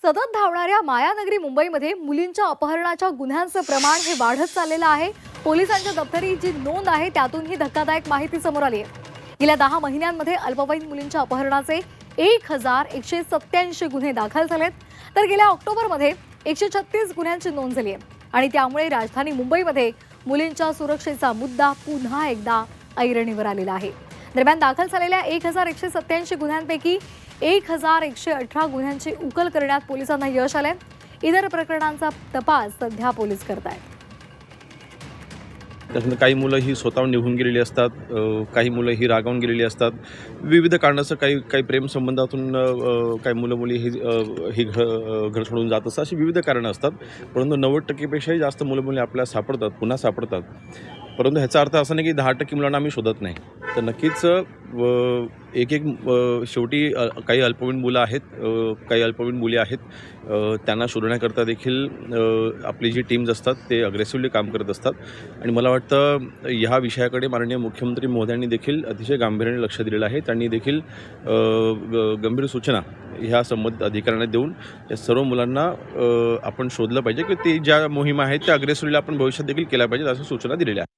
सतत धावणाऱ्या मायानगरी मुंबईमध्ये मुलींच्या अपहरणाच्या गुन्ह्यांचं प्रमाण हे वाढत चाललेलं आहे। पोलिसांच्या दप्तरी जी नोंद आहे त्यातून ही धक्कादायक माहिती समोर आली आहे। गेल्या 10 महिन्यांमध्ये अल्पवयीन मुलींच्या अपहरणाचे 1187 गुन्हे दाखल झालेत, तर गेल्या ऑक्टोबरमध्ये 136 गुन्ह्यांची नोंद झाली आहे आणि त्यामुळे राजधानी मुंबईमध्ये मुलींच्या सुरक्षेचा मुद्दा पुन्हा एकदा ऐरणीवर आलेला आहे। दरम्यान दाखल झालेल्या 1187 गुन्ह्यांपैकी 1118 गुन्ह्यांची उकल करण्यात पोलिसांना यश आले। इतर प्रकरणांचा तपास सध्या पोलीस करतायत। त्यातून काही मुलं ही स्वतःहून निघून गेलेली असतात, काही मुलं ही रागावून गेलेली असतात। विविध कारणाचं काही प्रेमसंबंधातून काही मुलं मुली ही घर सोडून जात असतात। अशी विविध कारणं असतात, परंतु 90% पेक्षाही जास्त मुलं मुली आपल्याला सापडतात, पुन्हा सापडतात। परंतु ह्याचा अर्थ असा नाही की 10% मुलांना आम्ही शोधत नाही। तर नक्कीच शेवटी काही अल्पवयीन मुलं आहेत, काही अल्पवयीन मुली आहेत, त्यांना शोधण्याकरता देखील आपली जी टीम्स असतात ते अग्रेसिव्हली काम करत असतात। आणि मला वाटतं ह्या विषयाकडे माननीय मुख्यमंत्री महोदयांनी देखील अतिशय गांभीर्याने लक्ष दिलेलं आहे। त्यांनी देखील गंभीर सूचना ह्या संबंधित अधिकाऱ्यांना देऊन या सर्व मुलांना आपण शोधलं पाहिजे की ते ज्या मोहिमा आहेत त्या अग्रेसिव्हली आपण भविष्यात देखील केल्या पाहिजेत, अशा सूचना दिलेल्या आहेत।